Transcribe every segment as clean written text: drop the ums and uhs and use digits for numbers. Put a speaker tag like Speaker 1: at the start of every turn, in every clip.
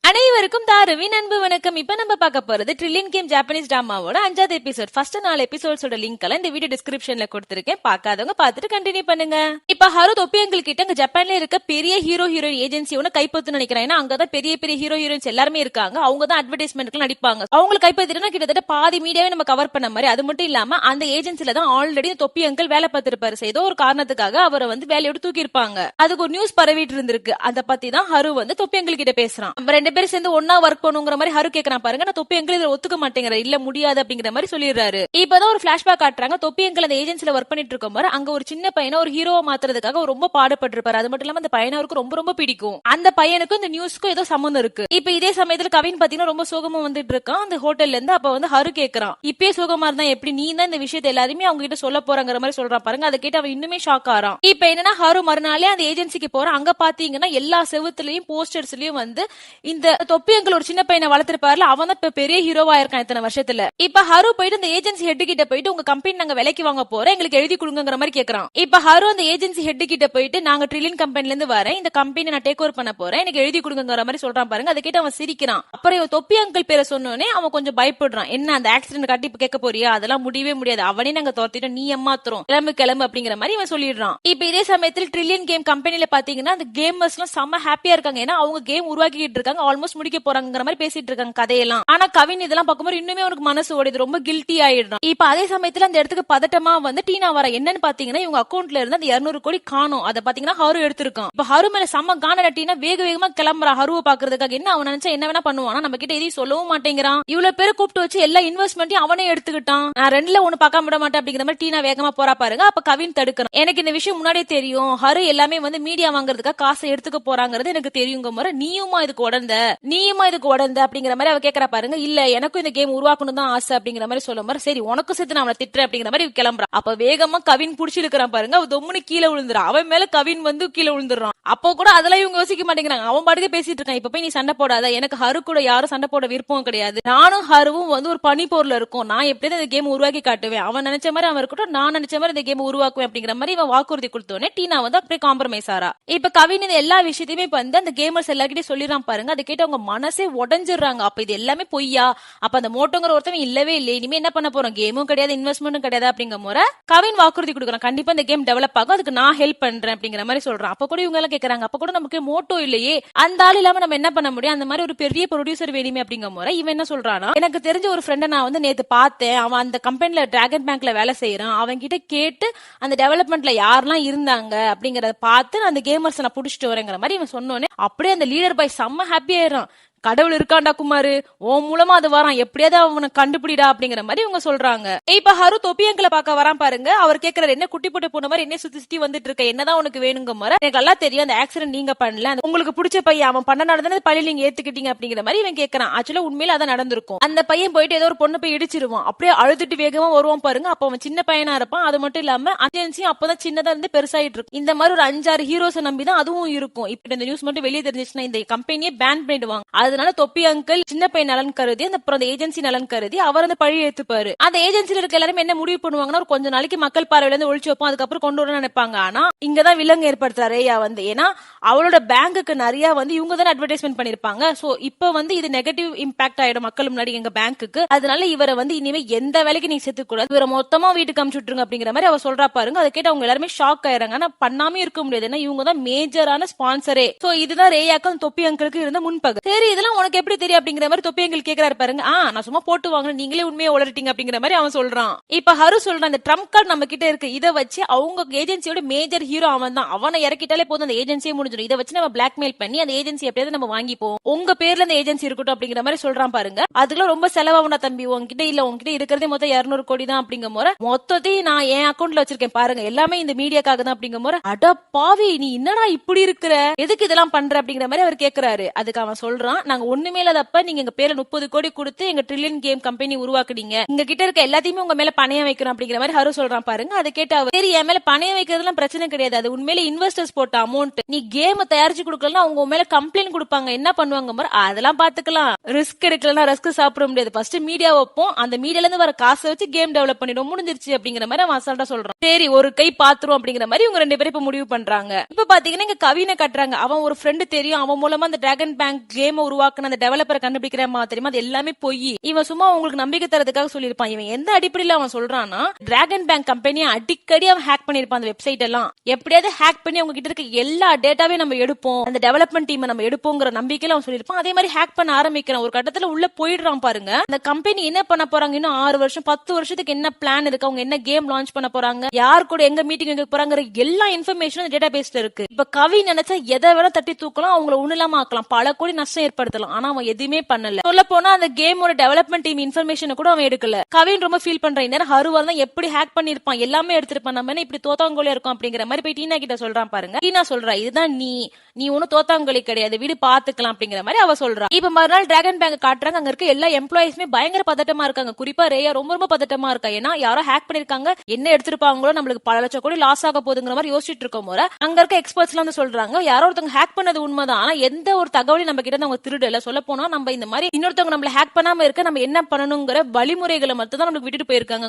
Speaker 1: அனைவருக்கும் தாருவின் அன்பு வணக்கம். இப்ப நம்ம பார்க்க போறது ட்ரில்லியன் கேம் ஜாப்பனீஸ் டிராமாவோட 5வது எபிசோட். ஃபர்ஸ்ட் 4 எபிசோட்ஸோட லிங்க் எல்லாம் இந்த வீடியோ டிஸ்கிரிப்ஷன்ல கொடுத்திருக்கேன். பார்க்காதவங்க பார்த்துட்டு கண்டினியூ பண்ணுங்க. இப்ப ஹரு தொப்பி அங்கிள் கிட்ட அங்க ஜப்பான்ல இருக்க பெரிய ஹீரோயின் ஏஜென்சி ஒன்னு கைப்பற்று நினைக்கிறேன். ஏன்னா அங்கதான் பெரிய பெரிய ஹீரோயின்ஸ் எல்லாருமே இருக்காங்க. அவங்க தான் அட்வர்டைஸ்மெண்ட்க்கு நடிப்பாங்க. அவங்களுக்கு கைப்பற்றினா கிட்டத்தட்ட பாதி மீடியாவே நம்ம கவர் பண்ண மாதிரி. அது மட்டும் இல்லாம அந்த ஏஜென்சில தான் ஆல்ரெடி தொப்பி அங்கிள் வேலை பார்த்திருப்பாரு. ஏதோ ஒரு காரணத்துக்காக அவரை வேலையோட தூக்கி இருப்பாங்க. அதுக்கு ஒரு நியூஸ் பரவிட்டு இருந்திருக்கு. அதை பத்தி தான் ஹரு தொப்பி அங்கிள் கிட்ட பேசுறான். ரெண்டு பேரும் சேர்ந்து ஒன்னா ஒர்க் பண்ணுங்கிற மாதிரி ஹரு கேக்குறான் பாருங்க. நான் தொப்பி அங்கிள் இதுல ஒத்துக்க மாட்டேங்கிற, இல்ல முடியாது அப்படிங்கிற மாதிரி சொல்லிடுறாரு. இப்பதான் ஒரு பிளாஷ்பேக் காட்டுறாங்க. தொப்பி அங்கிள் அந்த ஏஜென்சில ஒர்க் பண்ணிட்டு இருக்கும் போது அங்க ஒரு சின்ன பையனை ஒரு ஹீரோவா மாத்துறதுக்காக ரொம்ப பாடுபட்டிருப்பாரு. அது மட்டும் இல்லாம அந்த பையனை அவருக்கு ரொம்ப ரொம்ப பிடிக்கும். அந்த பையனுக்கும் இந்த நியூஸ்க்கும் ஏதோ சம்பந்தம் இருக்கு. இப்ப இதே சமயத்துல கவின் பாத்தீங்கன்னா ரொம்ப சோகமா வந்துட்டு இருக்கான் அந்த ஹோட்டல்ல இருந்து. அப்ப ஹரு கேக்குறான், இப்பயே சோகமா இருந்தா எப்படி, நீ தான் இந்த விஷயத்தை எல்லாருமே அவங்க கிட்ட சொல்ல போறாங்கிற மாதிரி சொல்றான் பாருங்க. அதை கேட்டு அவன் இன்னுமே ஷாக் ஆறான். இப்ப என்னன்னா ஹரு மறுநாளே அந்த ஏஜென்சிக்கு போறான். அங்க பாத்தீங்கன்னா எல்லா செவுத்துலயும் போஸ்டர்ஸ்லயும் இந்த தொப்பி அங்கிள் ஒரு சின்ன பையனை வளர்த்திருப்பாருல, அவன் தான் இப்ப பெரிய ஹீரோவா இருக்கான் இத்தனை வருஷத்துல. இப்ப ஹரு போயிட்டு அந்த ஏஜென்சி ஹெட் கிட்ட போயிட்டு உங்க கம்பெனி நாங்க விலைக்கு வாங்க போறோம், எங்களுக்கு எழுதி கொடுங்கிற மாதிரி கேக்குறான். இப்ப ஹரு அந்த ஏஜென்சி ஹெட் கிட்ட போயிட்டு நாங்க ட்ரில்லியன் கம்பெனில இருந்து வரேன், இந்த கம்பெனி நான் டேக் ஓவர் பண்ண போறேன், எனக்கு எழுதி கொடுங்கிற மாதிரி சொல்றான் பாருங்க. அதை கேட்டு அவன் சிரிக்கிறான். அப்புறம் தொப்பி அங்கிள் பேரை சொன்னோடனே அவன் கொஞ்சம் பயப்படுறான். என்ன அந்த ஆக்சிடென்ட் காட்டி இப்ப கேட்க போறியா, அதெல்லாம் முடியவே முடியாது, அவனே நாங்க தோர்த்திட்டோம், நீ ஏமாத்துறோம், கிளம்பு அப்படிங்கிற மாதிரி இவன் சொல்லிடுறான். இப்ப இதே சமயத்தில் ட்ரில்லியன் கேம் கம்பெனில பாத்தீங்கன்னா அந்த கேமர்ஸ் எல்லாம் செம்ம ஹாப்பியா இருக்காங்க. ஏன்னா அவங்க கேம் உருவாக்கிட்டு இருக்காங்க, ஆல்மோஸ்ட் முடிக்க போறாங்கிற மாதிரி பேசிட்டு இருக்காங்க கதையெல்லாம். ஆனா கவின் இதெல்லாம் பார்க்கும்போது இன்னுமே அவனுக்கு மனசு ஓடிது, ரொம்ப கில்ட்டி ஆயிடுறான். இப்ப அதே சமயத்துல அந்த இடத்துக்கு பதட்டமா டீனா வர. என்னன்னு பாத்தீங்கன்னா இவங்க அக்கௌண்ட்ல இருந்து அந்த 200 கோடி காணும். அதை பாத்தீங்கன்னா ஹரு எடுத்திருக்கான். இப்ப ஹரு மேல செம்ம காண டீனா வேக வேகமா கிளம்புறா ஹருவை பாக்குறதுக்காக. என்ன அவன் நினைச்சா என்ன வேணா பண்ணுவானா, நம்ம கிட்ட எதையும் சொல்லவும் மாட்டேங்கிறான். இவ்வளவு பேரை கூப்பிட்டு வச்சு எல்லா இன்வெஸ்ட்மெண்ட்டையும் அவனே எடுத்துக்கிட்டான். நான் ரெண்டுல ஒண்ணு பார்க்க விட மாட்டேன் அப்படிங்கிற மாதிரி டீனா வேகமா போறா பாருங்க. அப்ப கவின் தடுக்கிறான். எனக்கு இந்த விஷயம் முன்னாடியே தெரியும், ஹரு எல்லாமே மீடியா வாங்குறதுக்காக காசை எடுத்துக்க போறாங்கிறது எனக்கு தெரியுங்க முறை, நீயுமா இதுக்கு உடந்த அப்படிங்கிற மாதிரி அவ கேக்குறா பாருங்க. இல்ல எனக்கும் இந்த கேம் உருவாக்கணும் தான் ஆசை அப்படிங்கிற மாதிரி சொல்ல மாதிரி. சரி உனக்கும் சேர்த்து நான் அவனை திட்டுறேன் அப்படிங்கிற மாதிரி கிளம்புறான். அப்ப வேகமா கவின் புடிச்சு இழுக்கிறான் பாருங்க. அவ தொம்முனு கீழே விழுந்துறான். அவன் மேல கவின் கீழே விழுந்துறான். அப்போ கூட அதெல்லாம் இவங்க யோசிக்க மாட்டேங்கிறாங்க. அவன் பாட்டுக்கு பேசிட்டு இருக்கான். இப்ப போய் நீ சண்டை போடாத, எனக்கு ஹரு கூட யாரும் சண்டை போட விருப்பம் கிடையாது, நானும் ஹருவும் ஒரு பனி போர்ல இருக்கும், நான் எப்படிதான் இந்த கேம் உருவாக்கி காட்டுவேன், அவன் நினைச்ச மாதிரி அவன் இருக்கட்டும், நான் நினைச்ச மாதிரி இந்த கேம் உருவாக்குவேன் அப்படிங்கிற மாதிரி இவன் வாக்குறுதி கொடுத்தோன்னே டீனா அப்படியே காம்ப்ரமைஸ் ஆறா. இப்ப கவின் இந்த எல்லா விஷயத்தையுமே அந்த கேமர்ஸ் எல்லார்கிட்டயும் சொல்லிடுறான் பாருங்க. அதை கேட்டு அவங்க மனசே உடஞ்சிடுறாங்க. அப்ப இது எல்லாமே பொய்யா, அப்ப அந்த மோட்டோங்கிற ஒருத்தவன் இல்லவே இல்லை, இனிமே என்ன பண்ண போறோம், கேமும் கிடையாது இன்வெஸ்ட்மெண்ட்டும் கிடையாது அப்படிங்கிற முறை கவின் வாக்குறுதி கொடுக்குறான். கண்டிப்பா இந்த கேம் டெவலப் ஆகும், அதுக்கு நான் ஹெல்ப் பண்றேன் அப்படிங்கிற மாதிரி சொல்றான். அப்ப கூட இவங்க எல்லாம் கேக்குறாங்க, அப்ப கூட நமக்கு மோட்டோ இல்லையே, அந்த ஆள் இல்லாம நம்ம என்ன பண்ண முடியும், அந்த மாதிரி ஒரு பெரிய ப்ரொடியூசர் வேணுமே அப்படிங்கிற முறை இவன் என்ன சொல்றானா, எனக்கு தெரிஞ்ச ஒரு ஃப்ரெண்டை நான் நேத்து பார்த்தேன், அவன் அந்த கம்பெனில டிராகன் பேங்க்ல வேலை செய்யறான், அவன் கிட்ட கேட்டு அந்த டெவலப்மெண்ட்ல யாரெல்லாம் இருந்தாங்க அப்படிங்கறத பார்த்து அந்த கேமர்ஸ் நான் புடிச்சிட்டு வரேங்கிற மாதிரி இவன் சொன்னோன்னே அப்படியே அந்த லீடர் பாய் செம்ம ஹாப்பி ஆயிடுறான். கடவுள் இருக்காண்டா குமாரு, ஓ மூலமா அது வரான், எப்படியாவது அவனை கண்டுபிடிடா அப்படிங்கிற மாதிரி இவங்க சொல்றாங்க. இப்ப ஹரு தொப்பி அங்கிளை பார்க்க வரான் பாருங்க. அவர் கேக்குறாரு, என்ன குட்டி போட்டு போன மாதிரி என்ன சுத்தி சுத்தி வந்துட்டு இருக்க, என்னதான் உனக்கு வேணுங்க மாதிரி, எனக்கு எல்லாம் தெரியும், அந்த ஆக்சிடென்ட் நீங்க பண்ணல, உங்களுக்கு பிடிச்ச பையன் அவன் பண்ணனாலதானே பழி நீங்க ஏத்துக்கிட்டீங்க அப்படிங்கிற மாதிரி இவன் கேக்குறான். ஆக்சுவலா உண்மையில அதான் நடந்திருக்கும். அந்த பையன் போயிட்டு ஏதோ ஒரு பொண்ணு போய் இடிச்சிருவான், அப்படியே அழுதுட்டு வேகமா வருவான் பாருங்க. அப்ப அவன் சின்ன பையனா இருப்பான். அது மட்டும் இல்லாம ஏஜென்சியும் அப்பதான் சின்னதா இருந்து பெருசாயிட்டு இருக்கும். இந்த மாதிரி ஒரு 5-6 ஹீரோஸை நம்பிதான் அதுவும் இருக்கும். இப்ப இந்த நியூஸ் மட்டும் வெளியே தெரிஞ்சிச்சுன்னா இந்த கம்பெனியே பேன் பண்ணிடுவாங்க. அதனால தொப்பி அங்கிள் சின்ன பையன் நலன் கருதி அந்த ஏஜென்சி நலன் கருதி அவர் அந்த பழி ஏத்துப்பாரு. அந்த ஏஜென்சில இருக்க எல்லாரும் என்ன முடிவு பண்ணுவாங்கன்னா, ஒரு கொஞ்ச நாளைக்கு மக்கள் பார்வையில இருந்து ஒழிச்சு வைப்போம், அதுக்கப்புறம் கொண்டு வர நினைப்பாங்க. ஆனா இங்கதான் விலங்கு ஏற்படுத்துற ரேயா ஏன்னா அவளோட பேங்குக்கு நிறைய இவங்க தான் அட்வர்டைஸ்மெண்ட் பண்ணிருப்பாங்க. சோ இப்ப இது நெகட்டிவ் இம்பாக்ட் ஆயிடும் மக்கள் முன்னாடி எங்க பேங்குக்கு. அதனால இவரை இனிமே எந்த வேலைக்கு நீங்க சேர்த்து கூடாது, இவரை மொத்தமா வீட்டுக்கு அனுப்பிச்சுட்டுருங்க அப்படிங்கிற மாதிரி அவ சொல்றா பாருங்க. அதை கேட்டு அவங்க எல்லாருமே ஷாக் ஆயிராங்க. ஆனா பண்ணாமே இருக்க முடியாது, ஏன்னா இவங்க தான் மேஜரான ஸ்பான்சரே. சோ இதுதான் ரேயாக்கும் தொப்பி அங்கிளுக்கு இருந்த முன்பகு. சரி இதெல்லாம் உனக்கு எப்படி தெரியும் அப்படிங்கிற மாதிரி தொப்பி அங்கிள் கேக்குறாரு பாருங்க. நான் சும்மா போட்டு வாங்க, நீங்களே உண்மையை உளறிட்டீங்க அப்படிங்கிற மாதிரி அவன் சொல்றான். இப்ப ஹரு சொல்றான், அந்த ட்ரம்ப் கார்டு நம்ம கிட்ட இருக்கு, இதை வச்சு அவங்க ஏஜென்சியோட மேஜர் ஹீரோ அவன் தான், அவனை இறக்கிட்டாலே போதும் அந்த ஏஜென்சியே முடிஞ்சிடும், இதை வச்சு நம்ம பிளாக்மெயில் பண்ணி அந்த ஏஜென்சி எப்படியாவது நம்ம வாங்கிப்போம், உங்க பேர்ல அந்த ஏஜென்சி இருக்கட்டும் அப்படிங்கிற மாதிரி சொல்றான் பாருங்க. அதுக்குள்ள ரொம்ப செலவாகும்டா தம்பி, உங்ககிட்ட இல்ல, உங்ககிட்ட இருக்கிறதே மொத்தம் 200 கோடி தான் அப்படிங்கிற முறை மொத்தத்தையும் நான் என் அக்கௌண்ட்ல வச்சிருக்கேன் பாருங்க, எல்லாமே இந்த மீடியாக்காக தான் அப்படிங்கிற முறை. அட பாவி, நீ என்னடா இப்படி இருக்கிற, எதுக்கு இதெல்லாம் பண்ற அப்படிங்கிற மாதிரி அவர் கேக்குறாரு. அதுக்கு அவன் சொல்றான், நாங்க ஒண்ணுமே இல்லாதப்ப நீங்க எங்க பேர்ல 30 கோடி கொடுத்து எங்க ட்ரில்லியன் கேம் கம்பெனி உருவாக்குனீங்க, இங்க கிட்ட இருக்க எல்லாத்தையுமே உங்க மேல பணையம் வைக்கணும் அப்படிங்கிற மாதிரி ஹரு சொல்றான் பாருங்க. அதை கேட்டு அவர், சரி என் மேல பணையம் வைக்கிறதுலாம் பிரச்சனை கிடையாது, அது உண்மையில இன்வெஸ்டர்ஸ் போட்ட அமௌண்ட், நீ கேம் தயாரிச்சு கொடுக்கலாம் அவங்க மேல கம்ப்ளைண்ட் கொடுப்பாங்க, என்ன பண்ணுவாங்க மாதிரி, அதெல்லாம் பாத்துக்கலாம், ரிஸ்க் எடுக்கலாம், ரிஸ்க் சாப்பிட முடியாது, ஃபர்ஸ்ட் மீடியா வைப்போம், அந்த மீடியால இருந்து வர காசை வச்சு கேம் டெவலப் பண்ணிடும், முடிஞ்சிருச்சு அப்படிங்கிற மாதிரி அவன் அசால்ட்டா சொல்றான். சரி ஒரு கை பாத்துரும் அப்படிங்கிற மாதிரி இவங்க 2 பேரும் முடிவு பண்றாங்க. இப்ப பாத்தீங்கன்னா இங்க கவினை கட்டுறாங்க. அவன் ஒரு ஃப்ரெண்டு தெரியும், அவன் மூலமா அந்த டிராகன் பேங்க் கேம் உருவாக்குன அந்த டெவலப்பரை கண்டுபிடிக்கிறமா தெரியுமா, அது எல்லாமே போய் இவன் சும்மா உங்களுக்கு நம்பிக்கை தரதுக்காக சொல்லியிருப்பான். இவன் எந்த அடிப்படையில அவன் சொல்றான்னா, டிராகன் பேங்க் கம்பெனியை அடிக்கடி அவன் ஹேக் பண்ணிருப்பான். அந்த வெப்சைட் எல்லாம் எப்படியாவது ஹேக் பண்ணி அவங்க கிட்ட இருக்க எல்லா டேட்டாவே நம்ம எடுப்போம், அந்த டெவலப்மெண்ட் டீமை நம்ம எடுப்போங்கிற நம்பிக்கையில அவன் சொல்லியிருப்பான். அதே மாதிரி ஹேக் பண்ண ஆரம்பிக்கிறான். ஒரு கட்டத்துல உள்ள போயிடுறான் பாருங்க. அந்த கம்பெனி என்ன பண்ண போறாங்க, இன்னும் 6 வருஷம் 10 வருஷத்துக்கு என்ன பிளான் இருக்கு, அவங்க என்ன கேம் லான்ச் பண்ண போறாங்க, யார் கூட எங்க மீட்டிங் வைக்க போறாங்க, எல்லா இன்ஃபர்மேஷனும் டேட்டா பேஸ்ல இருக்கு. இப்ப கவி நினைச்சா எதை வேணா தட்டி தூக்கலாம், அவங்கள ஒண்ணுலாம ஆக்கலாம், பல கோடி நஷ்டம் ஏற்படுத்தலாம். ஆனா அவன் எதுவுமே பண்ணல. சொல்ல போனா அந்த கேமோட டெவலப்மெண்ட் டீம் இன்ஃபர்மேஷன் கூட அவன் எடுக்கல. கவின் ரொம்ப ஃபீல் பண்றான். இந்த ஹருவா தான் எப்படி ஹேக் பண்ணிருப்பான், எல்லாமே எடுத்திருப்பான், நம்ம இப்படி தோத்தாங்கோலியா இருக்கும் அப்படிங்கிற மாதிரி போய் டீனா கிட்ட சொல்றான் பாருங்க. டீனா சொல்றா, இதுதான் நீ ஒன்னும் தோத்தாங்கோலி கிடையாது, வீடு பாத்துக்கலாம் அப்படிங்கிற மாதிரி அவ சொல்றா. இப்ப மறுநாள் டிராகன் பேங்க் காட்டுறாங்க. அங்க இருக்க எல்லா எம்ப்ளாயிஸ்மே பயங்கர பதட்டமா இருக்காங்க. குறிப்பா ரேயா ரொம்ப பதட்டமா இருக்கா. ஏன்னா யாரோ ஹேக் பண்ணிருக்காங்க, என்ன எடுத்திருப்பாங்களோ, நம்மளுக்கு பல லட்சம் கோடி லாஸ் ஆக போகுதுங்கிற மாதிரி யோசிச்சுட்டு இருக்கோம். அங்க இருக்க எக்ஸ்பர்ட்ஸ் எல்லாம் வந்து சொல்றாங்க, யாரோ ஒருத்தவங்க ஹேக் பண்ணது உண்மைதான், ஆனா எந்த ஒரு தகவலையும் நம்ம கிட்ட அவங்க திருடல. சொல்ல போனா நம்ம இந்த மாதிரி இன்னொருத்தவங்க நம்மள ஹேக் பண்ணாம இருக்க நம்ம என்ன பண்ணணுங்கிற வழிமுறைகளை மட்டும் தான் நமக்கு விட்டுட்டு போயிருக்காங்க.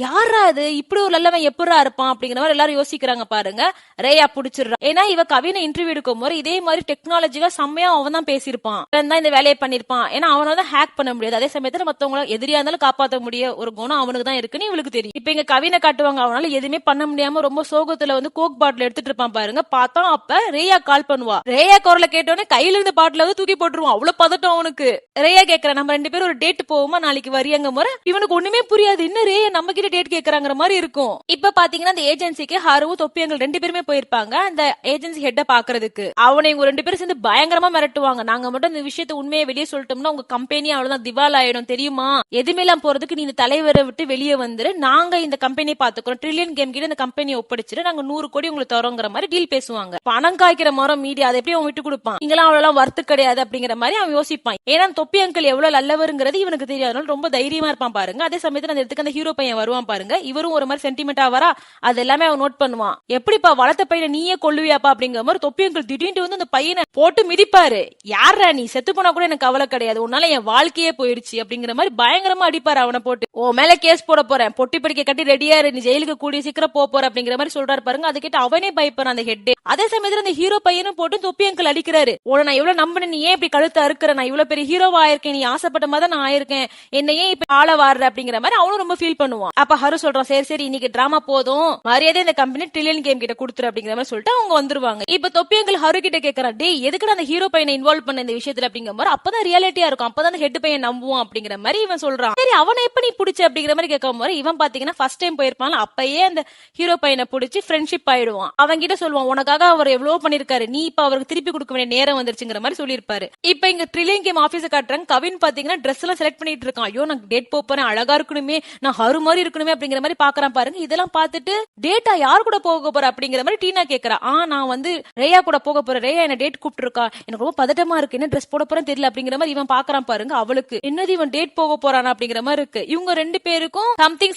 Speaker 1: யாரா அது, இப்படி ஒரு நல்லவன் எப்படா இருப்பான் அப்படிங்கிற மாதிரி எல்லாரும் யோசிக்கிறாங்க பாருங்க. ரேயா புடிச்சிடுறா. ஏன்னா இவ கவினை இன்டர்வியூ எடுக்கும் போது இதே மாதிரி டெக்னாலஜிக்கா செம்மையா அவன் தான் பேசியிருப்பான், தான் இந்த வேலையை பண்ணிருப்பான். ஏன்னா அவனால தான் ஹேக் பண்ண முடியாது, அதே சமயத்துல மத்தவங்கள எதிரியா இருந்தாலும் காப்பாற்ற முடிய ஒரு குணம் அவனுக்கு தான் இருக்குன்னு இவளுக்கு தெரியும். இப்ப இங்க கவினை காட்டுவாங்க, அவனால எதுவுமே பண்ண முடியாம ரொம்ப சோகத்துல வந்து கோக் பாட்டில் எடுத்துட்டு இருப்பான் பாருங்க. பார்த்தா அப்ப ரேயா கால் பண்ணுவா. ரேயா குரலை கேட்டோன்னே கையில இருந்த பாட்டில வந்து தூக்கி போட்டுருவான். அவ்வளவு பதட்டம் அவனுக்கு. ரேயா கேக்குற, நம்ம 2 பேரும் ஒரு டேட் போவோமா, நாளைக்கு வரியாங்க முறை. இவனுக்கு ஒண்ணுமே புரியாது, இன்னும் ரேயா நம்ம கிட்ட டேட் கேக்குறாங்கிற மாதிரி இருக்கும். இப்ப பாத்தீங்கன்னா அந்த ஏஜென்சிக்கு ஹருவும் தொப்பியங்கள் 2 பேருமே போயிருப்பாங்க அந்த ஏஜென்சி ஹெட்ட பாக்குறதுக்கு. அவனை இவங்க 2 பேரும் சேர்ந்து பயங்கரமா மிரட்டுவாங்க. நாங்க மட்டும் இந்த விஷயத்தை உண்மையை வெளியே சொல்லிட்டோம்னா உங்க கம்பெனி அவ்வளவுதான் திவால் ஆயிடும் தெரியுமா, எதுவுமே எல்லாம் போறதுக்கு நீ இந்த தலைவரை விட்டு வெளியே வந்துரு, நாங்க இந்த கம்பெனியை பாத்துக்கிறோம், ட்ரில்லியன் கேம் கிட்ட இந்த கம்பெனியை ஒப்படைச்சிட்டு நாங்க 100 கோடி உங்களுக்கு தரோங்கிற மாதிரி டீல் பேசுவாங்க. பணம் காய்க்கிற மரம் மீடியா அதை எப்படி அவன் விட்டு கொடுப்பான், இங்கெல்லாம் அவ்வளவு வர்த்து கிடையாது அப்படிங்கிற மாதிரி அவன் யோசிப்பான். ஏன்னா தொப்பி அங்கிள் எவ்வளவு நல்லவருங்கிறது இவனுக்கு தெரியாது, ரொம்ப தைரியமா இருப்பான் பாருங்க. அதே சமயத்துல அந்த இடத்துக்கு அந்த ஹீரோ பையன் வருவான் பாருங்க, இவரும் ஒரு மாதிரி சென்டிமெண்டா வரா, அது எல்லாமே அவன் நோட் பண்ணுவான். எப்படிப்பா வளர்த்த பையனை நீயே கொள்ளுவியாப்பா அப்படிங்கிற மாதிரி தொப்பி அங்கிள் திடீர்னு வந்து அந்த பையனை போட்டு மிதிப்பாரு. யாரா நீ, செத்து போனா கூட எனக்கு கவலை கிடையாது, உன்னால என் வாழ்க்கையே போயிடுச்சு அப்படிங்கிற மாதிரி பயங்கரமா அடிப்பாரு அவனை போட்டு. ஓ மேல கேஸ் போட போறேன், பொட்டி படிக்க கட்டி ரெடியா இரு, நீ ஜெயிலுக்கு கூடிய சீக்கிரம் போற அப்படிங்கிற மாதிரி சொல்றாரு பாருங்க. அதை கேட்டு அவனே பயப்படுறான் அந்த ஹெட். அதே சமயத்துல அந்த ஹீரோ பையனும் போட்டு தொப்பி அங்கிள் அடிக்கிறாரு. உன நான் எவ்வளவு நம்பினேன், நீ ஏன் இப்படி கழுத்து அறுக்கிற, நான் இவ்வளவு பெரிய ஹீரோவா ஆயிருக்கேன், நீ ஆசைப்பட்ட மாதிரி நான் ஆயிருக்கேன், என்ன ஏன் இப்ப ஆள வாடுற அப்படிங்கிற மாதிரி அவனும் ரொம்ப ஃபீல் பண்ணுவான். அப்ப ஹரு சொல்றான், சரி சரி இன்னைக்கு டிராமா போதும், மரியாதை இந்த கம்பெனி ட்ரில்லியன் கேம் கிட்ட கொடுத்துரு அப்படிங்கிற மாதிரி சொல்லிட்டு அவங்க வந்துருவாங்க. இப்ப தொப்பி அங்கிள் ஹரு கிட்ட கேக்குறான், டே எதுக்கு அந்த ஹீரோ பையனை இன்வால்வ் பண்ண இந்த விஷயத்துல அப்படிங்கிற மாதிரி, அப்பதான் ரியாலிட்டியா இருக்கும், அப்பதான் ஹெட் பையன் நம்புவான் அப்படிங்கிற மாதிரி இவன் சொல்றான். சரி அவனை எப்ப நீ பிடிச்ச அப்படிங்கிற மாதிரி கேட்கும் போது இவன் பாத்தீங்கன்னா ஃபர்ஸ்ட் டைம் போயிருப்பான், அப்பயே அந்த ஹீரோ பையனை பிடிச்சி ஃப்ரெண்ட்ஷிப் ஆயிடுவான். அவன் கிட்ட சொல்லுவான், உனக்காக அவர் எவ்வளவு பண்ணிருக்காரு, நீ இப்ப அவருக்கு திருப்பி கொடுக்க வேண்டிய நேரம் வந்துருச்சுங்கிற மாதிரி சொல்லியிருப்பாரு. இப்ப இங்க ட்ரில்லியன் கேம் ஆபீஸ் காட்டுறாங்க. கவின் பாத்தீங்கன்னா ட்ரெஸ் எல்லாம் செலக்ட் பண்ணிட்டு இருக்கான். ஐயோ நான் டேட் போறேன், அழகா இருக்கணுமே, நான் ஹரு மாதிரி இருக்கணுமே அப்படிங்கிற மாதிரி பாக்குறான் பாருங்க. இதெல்லாம் பார்த்துட்டு டேட்டா யார் கூட போக போற அப்படிங்கிற மாதிரி டீனா கேக்குறா. நான் வந்து ரேயா கூட போக போறேன், ரேயா என்ன டேட் கூப்பிட்டு இருக்கா, எனக்கு ரொம்ப பதட்டமா இருக்கு, என்ன ட்ரெஸ் போட போறேன்னு தெரியல அப்படிங்கிற மாதிரி இவன் பாக்குறான் பாருங்க. அவளுக்கு என்னது இவன் டேட் போக போறானா அப்படிங்கிற மாதிரி இருக்கு. இவங்க 2 பேருக்கும்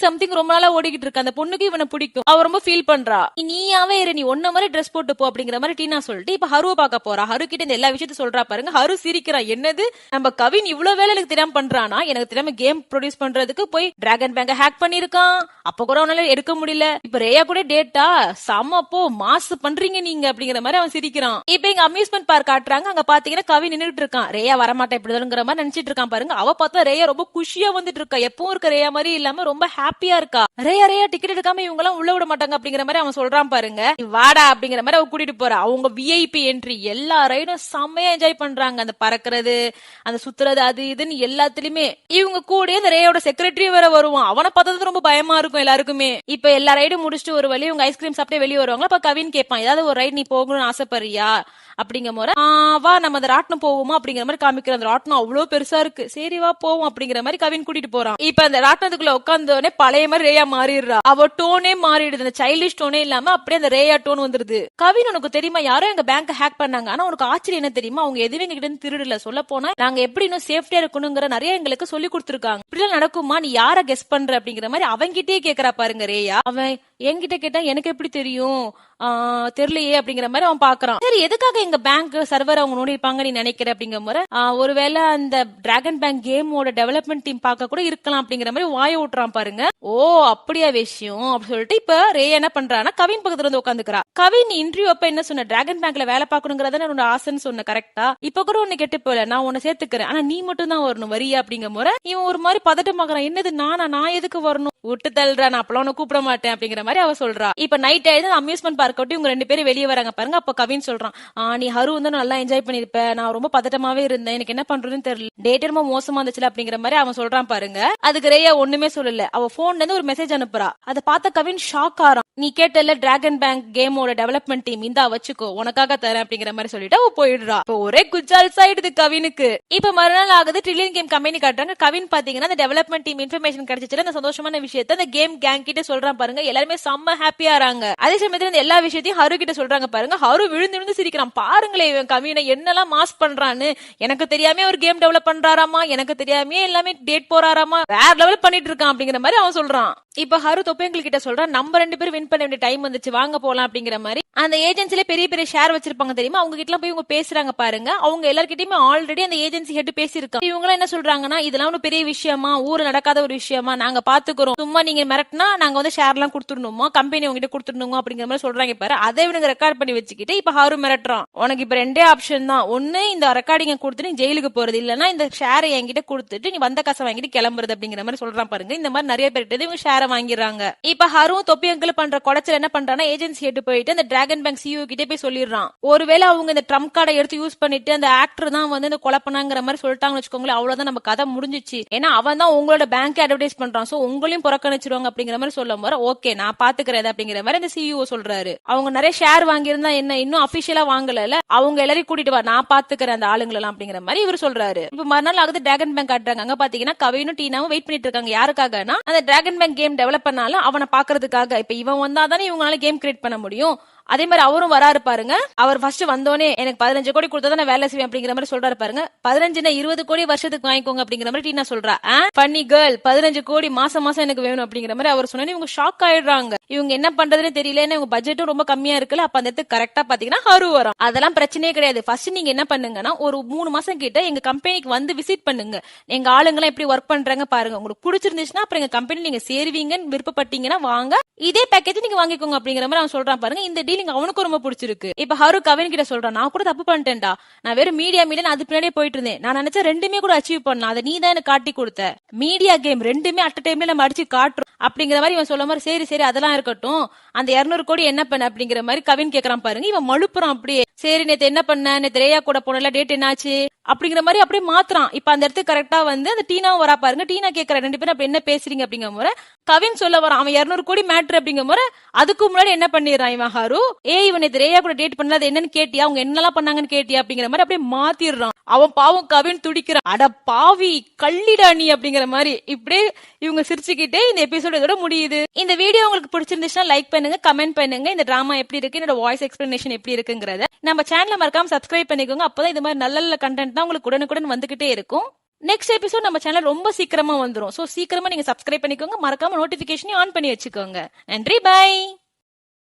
Speaker 1: சம்திங் ரொம்ப நாளா ஓடிக்கிட்டு இருக்கு. அந்த பொண்ணுக்கு இவனை பிடிக்கும், அவ ரொம்ப ஃபீல் பண்றா. நீயாவே இரு, நீ ஒன்ன மாதிரி ட்ரெஸ் போட்டு போ அப்படிங்கிற மாதிரி டீனா சொல்லிட்டு இப்ப ஹருவை பார்க்க போறா. ஹரு கிட்ட இந்த எல்லா விஷயத்தையும் சொல்றா பாருங்க. ஹரு சிரிக்கிறா, என்னது நம்ம கவின் இவ்வளவு வேலை எனக்கு தெரியாம பண்றானா, எனக்கு தெரியாம கேம் ப்ரொடியூஸ் பண்றதுக்கு போய் டிராகன் பேங்க ஹேக் பண்ணிருக்கான், அப்ப கூட அவனால எடுக்க முடியல, இப்ப ரேயா கூட டேட்டா சமப்போ மாசு பண்றீங்க நீங்க அப்படிங்கிற மாதிரி அவன் சிரிக்கிறான். இப்ப இங்க அம்யூஸ்மெண்ட் பார்க் காட்டுறாங்க. அங்க பாத்தீங்கன்னா கவி நின்னுட்டு இருக்கான். ரேயா வரமாட்டா இப்படிங்கிற மாதிரி நினைச்சிட்டு இருக்கான் பாருங்க. அவ பார்த்தா ரேயா ரொம்ப குஷியா வந்துட்டு இருக்கா, எப்பவும் இருக்க ரேயா மாதிரி இல்லாம ரொம்ப ஹாப்பியா இருக்கா. ரேயா டிக்கெட் எடுக்காம இவங்க எல்லாம் உள்ள விட மாட்டாங்க அப்படிங்கிற மாதிரி அவன் சொல்றான் பாருங்க. வாடா அப்படிங்கிற மாதிரி அவ கூட்டிட்டு போறா. அவங்க விஐபி என்ட்ரி எல்லா ரைடும் செம்மையா என்ஜாய் பண்றாங்க. அந்த பறக்கிறது, அந்த சுத்துறது, அது இதுன்னு எல்லாத்துலயுமே இவங்க கூட இந்த ரேயோட செக்ரட்டரி வேற வருவான். அவனை பார்த்தது ரொம்ப பயமா இருக்கும் எல்லாருக்குமே. இப்ப எல்லா ரைடும் முடிச்சுட்டு ஒரு வழி இவங்க ஐஸ்கிரீம் சாப்பிட்டே வெளியே வருவாங்களா. அப்ப கவின் கேட்பான், ஏதாவது ஒரு ரைட் நீ போகணும்னு ஆசைப்படுறியா அப்படிங்கிற போது வா நம்ம அந்த ராட்னம் போவோமா அப்படிங்கிற மாதிரி காமிக்கிற. அந்த ராட்னம் அவ்வளவு பெருசா இருக்கு, சரி வா போவோம் அப்படிங்கிற மாதிரி கவின் கூட்டிட்டு போறான். இப்ப அந்த ராட்னத்துக்குள்ள உட்காந்தோடனே பழைய மாதிரி ரேயா மாறிடுறா. அவ டோனே மாறிடுது, அந்த சைல்டிஷ் டோனே இல்லாம அப்படியே அந்த ரேயா டோன் வந்துருது. கவின் உனக்கு தெரியுமா, யாரோ எங்க பேங்க் ஹேக் பண்ணாங்க, ஆனா உனக்கு ஆச்சரியம் என்ன தெரியுமா, அவங்க எதுவும் எங்க கிட்ட திருடல, சொல்ல போனா நாங்க எப்படி இன்னும் சேஃப்டியா இருக்கணுங்கிற நிறைய எங்களுக்கு சொல்லி கொடுத்துருக்காங்க, இப்படி நடக்குமா, நீ யார கெஸ் பண்ற அப்படிங்கிற மாதிரி அவங்கிட்டே கேக்குறா பாருங்க ரேயா. அவன் என்கிட்ட கேட்டா எனக்கு எப்படி தெரியும் தெரியலையே அப்படிங்கிற மாதிரி அவன் பாக்குறான். சரி எதுக்காக எங்க பேங்க் சர்வர் அவங்க நோடி இருப்பாங்க நீ நினைக்கிற அப்படிங்கிற முறை ஒருவேளை அந்த டிராகன் பேங்க் கேமோட டெவலப்மெண்ட் டீம் பார்க்க கூட இருக்கலாம் அப்படிங்கிற மாதிரி வாய விட்டுறான் பாருங்க. ஓ அப்படியா விஷயம் அப்படின்னு சொல்லிட்டு இப்ப ரே என்ன பண்றான்னா கவின் பக்கத்துல வந்து உட்காந்துக்கிறா. கவின் இன்டர்வியூ அப்ப என்ன சொன்ன, டிராகன் பேங்க்ல வேலை பாக்கணுங்கிறத உன்னோட ஆசைன்னு சொன்ன கரெக்டா, இப்ப கூட உன்னை கெட்டு போல நான் உன்னை சேர்த்துக்கிறேன், ஆனா நீ மட்டும் தான் வரணும் வரியா அப்படிங்கிற முறை இவன் ஒரு மாதிரி பதட்டமாகறான். என்னது நான் எதுக்கு வரணும், விட்டு தள்ளுறா, நான் அப்பெல்லாம் உன்னை கூப்பிட மாட்டேன் அப்படிங்கிற மாதிரி அவ சொல்றா. இப்ப நைட் ஆயிடுது, அம்யூஸ்மெண்ட் பார்க் விட்டு இவங்க 2 பேரும் வெளியே வராங்க பாருங்க. அப்ப கவின் சொல்றான், நீ ஹரு வந்து நல்லா என்ஜாய் பண்ணிருப்ப, நான் ரொம்ப பதட்டமாவே இருந்தேன், எனக்கு என்ன பண்றதுன்னு தெரியல, டேட் ரொம்ப மோசமா இருந்துச்சுல அப்படிங்கிற மாதிரி அவன் சொல்றான் பாருங்க. அதுக்கு ரேயா ஒண்ணுமே சொல்லல. அவ போன்ல இருந்து ஒரு மெசேஜ் அனுப்புறா. அதை பார்த்த கவின் ஷாக் ஆறான். நீ கேட்டல டிராகன் பேங்க் கேமோட டெவலப்மெண்ட் டீம் இந்தா வச்சுக்கோ உனக்காக தரேன் அப்படிங்கிற மாதிரி சொல்லிட்டு அவ போயிடுறா. இப்ப ஒரே குஜால்ஸ் ஆயிடுது கவினுக்கு. இப்ப மறுநாள் ஆகுது, ட்ரில்லியன் கேம் கம்பெனி காட்டுறாங்க. கவின் பாத்தீங்கன்னா அந்த டெவலப்மெண்ட் டீம் இன்ஃபர்மேஷன் கிடைச்சிச்சுல, அந்த சந்தோஷமான விஷயத்தை அந்த கேம் கேங் கிட்ட சொல்றான் பாருங்க. எல்லாருமே செம்ம ஹாப்பியா ஆறாங்க. அதே சமயத்துல இந்த எல்லா விஷயத்தையும் ஹரு கிட்ட சொல்றாங்க பாருங்க. ஹரு விழுந்து விழுந்து சிரிக்கிறான். பாருங்களேன் இவன் கவினை என்னெல்லாம் மாஸ் பண்றான்னு, எனக்கு தெரியாம ஒரு கேம் டெவலப் பண்றாராமா, எனக்கு தெரியாம எல்லாமே டேட் போறாராமா, வேற லெவல் பண்ணிட்டு இருக்கான் அப்படிங்கிற மாதிரி அவன் சொல்றான். இப்ப ஹரு தொப்பேங்கள் கிட்ட சொல்றான், நம்ம 2 பேரும் வின் பண்ண வேண்டிய டைம் வந்துச்சு, வாங்க போலாம் அப்படிங்கிற மாதிரி. அந்த ஏஜென்சில பெரிய பெரிய ஷேர் வச்சிருப்பாங்க தெரியுமா, அவங்க கிட்ட போய் இவங்க பேசுறாங்க பாருங்க. அவங்க எல்லார்கிட்டயுமே ஆல்ரெடி அந்த ஏஜென்சி ஹெட் பேசியிருக்காங்க. இவங்க என்ன சொல்றாங்கன்னா, இதெல்லாம் ஒரு பெரிய விஷயமா, ஊர்ல நடக்காத ஒரு விஷயமா, நாங்க பாத்துக்கிறோம், சும்மா நீங்க மிரட்டினா நாங்க வந்து ஷேர் எல்லாம் கொடுத்துடணுமா, கம்பெனி உங்ககிட்ட கொடுத்துடணுமா அப்படிங்கிற மாதிரி சொல்றாங்க பாரு. அதை இவனுங்க ரெக்கார்ட் பண்ணி வச்சுக்கிட்டு இப்ப ஹரு மிரட்டுறான், உனக்கு இப்ப 2 ஆப்ஷன் தான், ஒண்ணு இந்த ரெக்கார்டிங்க கொடுத்துட்டு நீ ஜெயிலுக்கு போறது, இல்லன்னா இந்த ஷேரை என்கிட்ட கொடுத்துட்டு நீ வந்த காசை வாங்கிட்டு கிளம்புறது அப்படிங்கிற மாதிரி சொல்றான் பாருங்க. இந்த மாதிரி நிறைய பேர் இவங்க ஷேரை வாங்கிடுறாங்க. இப்ப ஹரும் தொப்பியங்கள் பண்ற குடைச்சல் என்ன பண்றான்னா, ஏஜென்சி ஹெட் போயிட்டு அந்த டிராகன் பேங்க் சிஇஓ கிட்டே போய் சொல்லிடுறான். ஒருவேளை அவங்க இந்த ட்ரம்ப் கார்டை எடுத்து யூஸ் பண்ணிட்டு அந்த ஆக்டர் தான் வந்து இந்த கொலை பண்ணாங்கிற மாதிரி சொல்லிட்டாங்கன்னு வச்சுக்கோங்களேன், அவ்வளவுதான் நம்ம கதை முடிஞ்சிச்சு. ஏன்னா அவன் தான் உங்களோட பேங்க் அட்வர்டைஸ் பண்றான், சோ உங்களையும் புறக்கணிச்சிருவாங்க அப்படிங்கிற மாதிரி சொல்லும் போது ஓகே நான் பாத்துக்கிறேன் அப்படிங்கிற மாதிரி அந்த சிஇஓ சொல்றாரு. அவங்க நிறைய ஷேர் வாங்கியிருந்தா என்ன, இன்னும் அபிஷியலா வாங்கல, அவங்க எல்லாரையும் கூட்டிட்டு வா, நான் பாத்துக்கிறேன் அந்த ஆளுங்களெல்லாம் அப்படிங்கிற மாதிரி இவர் சொல்றாரு. இப்ப மறுநாள் ஆகுது, டிராகன் பேங்க் காட்டுறாங்க. அங்க பாத்தீங்கன்னா கவினும் டீனாவும் வெயிட் பண்ணிட்டு இருக்காங்க. யாருக்காகனா அந்த டிராகன் பேங்க் கேம் டெவலப் பண்ணாலும் அவனை பாக்குறதுக்காக. இப்ப இவன் வந்தாதானே இவங்களால கேம் கிரியேட் பண்ண முடியும். அதே மாதிரி அவரும் வராரு பாருங்க. அவர் ஃபர்ஸ்ட் வந்தோடனே எனக்கு 15 கோடி கொடுத்தா நான் வேலை செய்வேன் அப்படிங்கிற மாதிரி சொல்றாரு பாருங்க. 15 20 கோடி வருஷத்துக்கு வாங்கிக்கோங்க அப்படிங்கிற மாதிரி டீனா சொல்றா. பண்ணி கேர்ள் 15 கோடி மாசம் மாசம் எனக்கு வேணும் அப்படிங்கிற மாதிரி அவர் சொன்னோன்னே இவங்க ஷாக் ஆயிடுறாங்க. இவங்க என்ன பண்றதுன்னு தெரியல, இவங்க பட்ஜெட்டும் ரொம்ப கம்மியா இருக்குல்ல. அப்ப அந்த இடத்துக்கு கரெக்டா பாத்தீங்கன்னா ஹரு வரும். அதெல்லாம் பிரச்சனையே கிடையாது. ஃபர்ஸ்ட் நீங்க என்ன பண்ணுங்கன்னா, ஒரு 3 மாசம் கிட்ட எங்க கம்பெனிக்கு வந்து விசிட் பண்ணுங்க, எங்க ஆளுங்கெல்லாம் எப்படி ஒர்க் பண்றாங்க பாருங்க. உங்களுக்கு பிடிச்சிருந்துச்சுன்னா அப்புறம் எங்க கம்பெனி நீங்க சேருவீங்கன்னு விருப்பப்பட்டீங்கன்னா வாங்க, இதே பேக்கேஜ் நீங்க வாங்கிக்கோங்க அப்படிங்கிற மாதிரி அவன் சொல்றான் பாருங்க. இந்த டீலிங் அவனுக்கு ரொம்ப பிடிச்சிருக்கு. இப்ப ஹரு கவின் கிட்ட சொல்றான், நான் கூட தப்பு பண்ணிட்டேன்டா, நான் வெறும் மீடியா அது பின்னாடியே போயிட்டு இருந்தேன், நான் நினைச்ச 2மே கூட அச்சீவ் பண்ணலாம், அதை நீ தான் எனக்கு காட்டி கொடுத்த. மீடியா கேம் 2மே அட் டைம்ல நம்ம அடிச்சு காட்டுறோம் அப்படிங்கிற மாதிரி இவன் சொல்ல மாதிரி. சரி சரி அதெல்லாம் இருக்கட்டும், அந்த 200 கோடி என்ன பண்ண அப்படிங்கிற மாதிரி கவின் கேக்குறான் பாருங்க. இவன் மழுப்புறான் அப்படியே. சரி நேத்து என்ன பண்ண, நேத்து ரேயா கூட போனல, டேட் என்னாச்சு அப்படிங்கிற மாதிரி அப்படியே மாத்துறான். இப்ப அந்த இடத்துக்கு கரெக்டா வந்து அந்த டீனாவும் வரா பாருங்க. டீனா கேக்குற 2 பேரும் அப்படி என்ன பேசுறீங்க அப்படிங்கிற முறை கவின் சொல்ல வரான். அவன் 200 கோடி மேட்ரு அப்படிங்கிற முறை அதுக்கு முன்னாடி என்ன பண்ணிடுறான் இவன் ஹரு, இவன் ரேயா கூட டேட் பண்ணல, என்னன்னு கேட்டியா, அவங்க என்னெல்லாம் பண்ணாங்கன்னு கேட்டியா அப்படிங்கிற மாதிரி அப்படியே மாத்திடுறான். அவன் பாவம் கவின் துடிக்கிறான். அட பாவி கள்ளிடா நீ அப்படிங்கிற மாதிரி. இப்படியே இவங்க சிரிச்சுக்கிட்டே இந்த எபிசோட் இதோட முடியுது. இந்த வீடியோ உங்களுக்கு பிடிச்சிருந்துச்சுன்னா லைக் பண்ணுங்க, கமெண்ட் பண்ணுங்க, இந்த டிராமா எப்படி இருக்கு, என்னோட வாய்ஸ் எக்ஸ்பிளனேஷன் எப்படி இருக்குங்கிறத நம்ம சேனலை மறக்காம சப்ஸ்கிரைப் பண்ணிக்கோங்க. அப்பதான் இது மாதிரி நல்ல நல்ல கண்டென்ட் தான் உங்களுக்கு உடனுக்குடன் வந்துகிட்டே இருக்கும். நெக்ஸ்ட் எபிசோட் நம்ம சேனல் ரொம்ப சீக்கிரமா வந்துரும். சோ சீக்கிரமா நீங்க சப்ஸ்கிரைப் பண்ணிக்கோங்க, மறக்காம நோட்டிபிகேஷன் ஆன் பண்ணி வச்சுக்கோங்க. நன்றி, பை.